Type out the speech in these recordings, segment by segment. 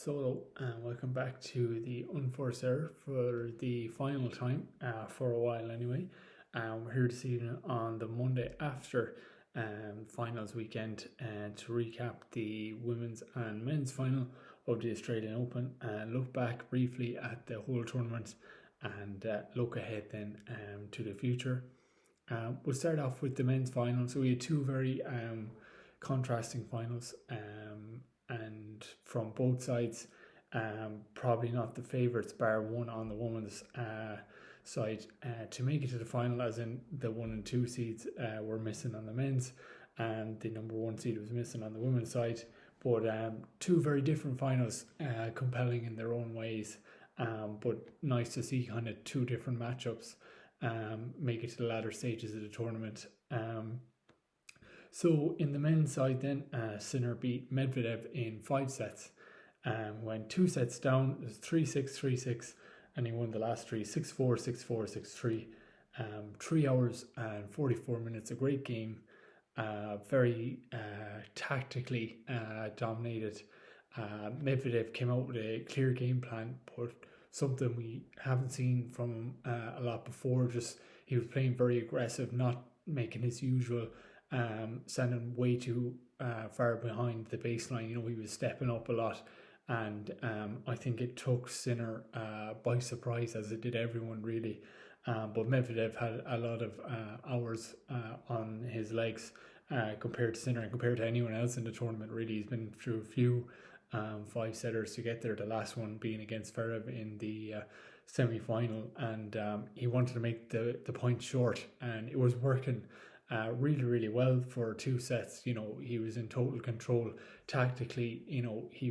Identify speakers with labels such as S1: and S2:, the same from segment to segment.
S1: Welcome back to the Unforced Error for the final time, for a while anyway. We're here this evening on the Monday after finals weekend to recap the women's and men's final of the Australian Open and look back briefly at the whole tournament and look ahead then to the future. We'll start off with the men's final. So we had two very contrasting finals, and from both sides, probably not the favourites, bar one on the women's side, to make it to the final, as in the 1 and 2 seeds were missing on the men's, and the number 1 seed was missing on the women's side. But two very different finals, compelling in their own ways, but nice to see kind of two different matchups make it to the latter stages of the tournament. So in the men's side then, Sinner beat Medvedev in 5 sets. Went 2 sets down, it was 3-6, 3-6, and he won the last three, 6-4, 6-4, 6-3. 3 hours and 44 minutes, a great game. Very tactically dominated. Medvedev came out with a clear game plan, but something we haven't seen from him a lot before. Just he was playing very aggressive, not making his usual, standing way too far behind the baseline. He was stepping up a lot, and I think it took Sinner by surprise, as it did everyone really. But Medvedev had a lot of hours on his legs compared to Sinner and compared to anyone else in the tournament really. He's been through a few 5-setters to get there, the last one being against Zverev in the semi-final, and he wanted to make the point short, and it was working really, really well for 2 sets. He was in total control tactically. He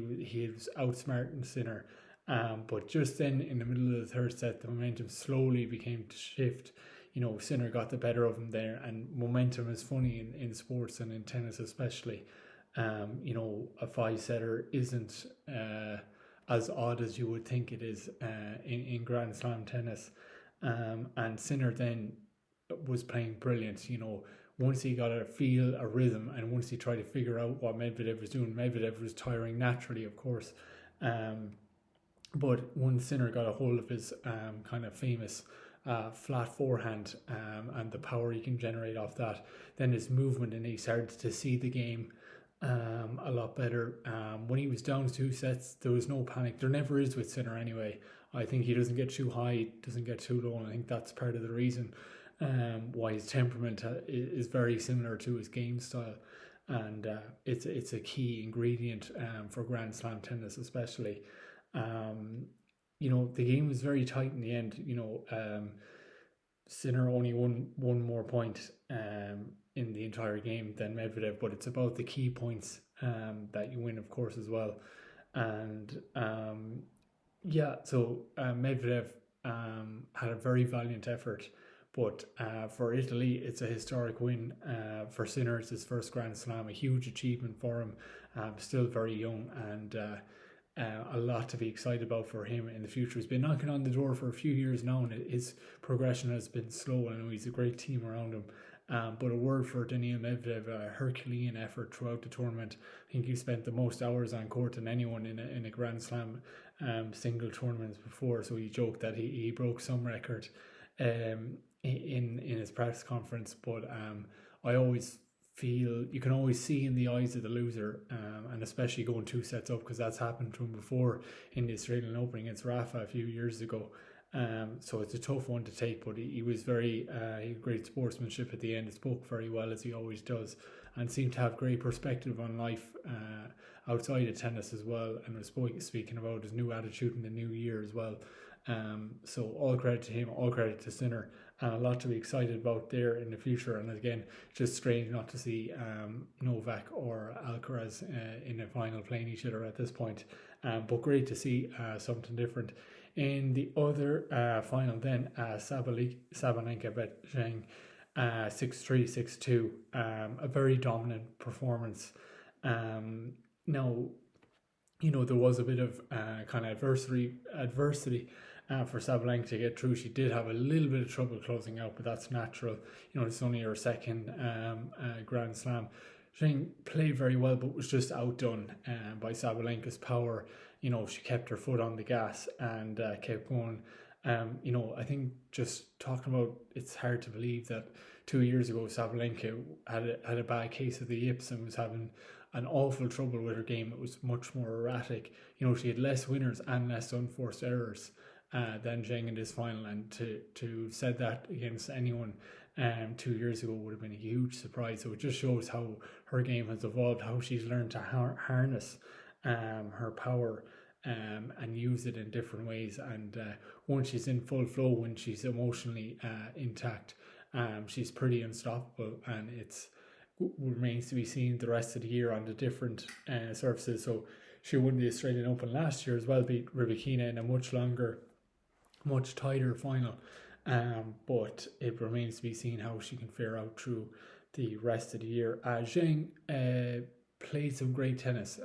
S1: was outsmarting Sinner, but just then in the middle of the 3rd set, the momentum slowly began to shift. Sinner got the better of him there, and momentum is funny in sports and in tennis especially. A 5-setter isn't as odd as you would think it is in Grand Slam tennis. And Sinner then was playing brilliant. Once he got a rhythm, and once he tried to figure out what Medvedev was doing, Medvedev was tiring naturally, of course. But once Sinner got a hold of his kind of famous flat forehand and the power he can generate off that, then his movement, and he started to see the game a lot better. When he was down 2 sets, there was no panic. There never is with Sinner anyway. I think he doesn't get too high, doesn't get too low, and I think that's part of the reason why his temperament is very similar to his game style, and it's a key ingredient for Grand Slam tennis especially. The game was very tight in the end. Sinner only won one more point in the entire game than Medvedev, but it's about the key points that you win, of course, as well. And Medvedev had a very valiant effort, but for Italy, it's a historic win. For Sinner, it's his first Grand Slam, a huge achievement for him. Still very young, and a lot to be excited about for him in the future. He's been knocking on the door for a few years now, and his progression has been slow. I know he's a great team around him. But a word for Daniil Medvedev, a Herculean effort throughout the tournament. I think he spent the most hours on court than anyone in a Grand Slam single tournaments before. So he joked that he broke some record in his press conference. But I always feel you can always see in the eyes of the loser, and especially going 2 sets up, because that's happened to him before in the Australian Open against Rafa a few years ago. So it's a tough one to take, but he was he had great sportsmanship at the end. He spoke very well, as he always does, and seemed to have great perspective on life outside of tennis as well, and was speaking about his new attitude in the new year as well. So all credit to him, all credit to Sinner, and a lot to be excited about there in the future. And again, just strange not to see Novak or Alcaraz in a final playing each other at this point, but great to see something different. In the other final then, Sabalenka bet Zheng 6-3, 6-2, a very dominant performance. Now, there was a bit of kind of adversity for Sabalenka to get through. She did have a little bit of trouble closing out, but that's natural. It's only her second Grand Slam. Zheng played very well, but was just outdone by Sabalenka's power. She kept her foot on the gas and kept going. I think just talking about, it's hard to believe that 2 years ago Sabalenka had a bad case of the yips and was having an awful trouble with her game. It was much more erratic. She had less winners and less unforced errors than Zheng in this final, and to have said that against anyone 2 years ago would have been a huge surprise. So it just shows how her game has evolved, how she's learned to harness her power and use it in different ways. And once she's in full flow, when she's emotionally intact, she's pretty unstoppable. And it's remains to be seen the rest of the year on the different surfaces. So she won the Australian Open last year as well, beat Rybakina in a much longer, much tighter final. But it remains to be seen how she can fare out through the rest of the year. Zheng played some great tennis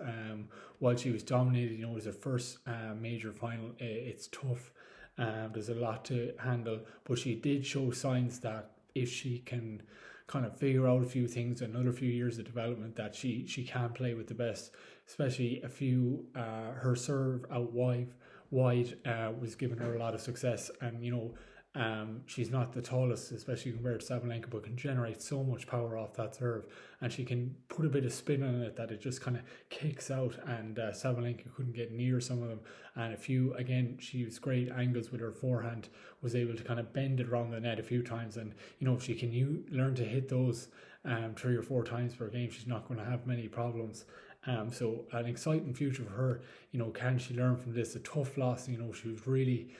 S1: while she was dominated. It was her first major final. It's tough. There's a lot to handle, but she did show signs that if she can kind of figure out a few things, another few years of development, that she can play with the best. Especially her serve out wide was giving her a lot of success. And she's not the tallest, especially compared to Sabalenka, but can generate so much power off that serve, and she can put a bit of spin on it that it just kind of kicks out, and Sabalenka couldn't get near some of them. And she was great angles with her forehand, was able to kind of bend it around the net a few times, and if she can learn to hit those 3 or 4 times per game, she's not going to have many problems. So an exciting future for her. Can she learn from this? A tough loss. She was really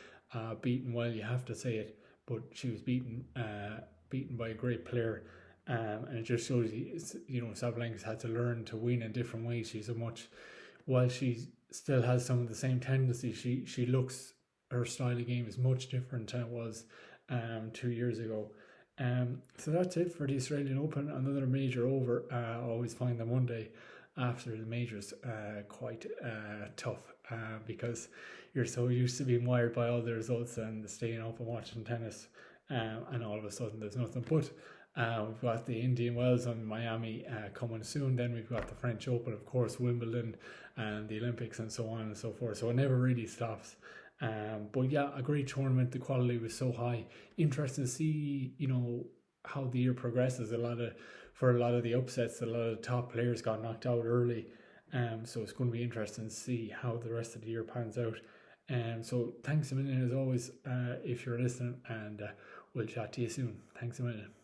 S1: beaten well, you have to say it, but she was beaten by a great player, and it just shows Sabalenka's had to learn to win in different ways. While she still has some of the same tendencies, she looks, her style of game is much different than it was 2 years ago. So that's it for the Australian Open. Another major over. I always find the Monday after the majors quite tough because you're so used to being wired by all the results and staying up and watching tennis, and all of a sudden there's nothing. But we've got the Indian Wells and Miami coming soon. Then we've got the French Open, of course, Wimbledon and the Olympics and so on and so forth. So it never really stops. But yeah, a great tournament. The quality was so high. Interesting to see, how the year progresses. For a lot of the upsets, a lot of the top players got knocked out early. So it's going to be interesting to see how the rest of the year pans out. So thanks a million as always if you're listening, and we'll chat to you soon. Thanks a million.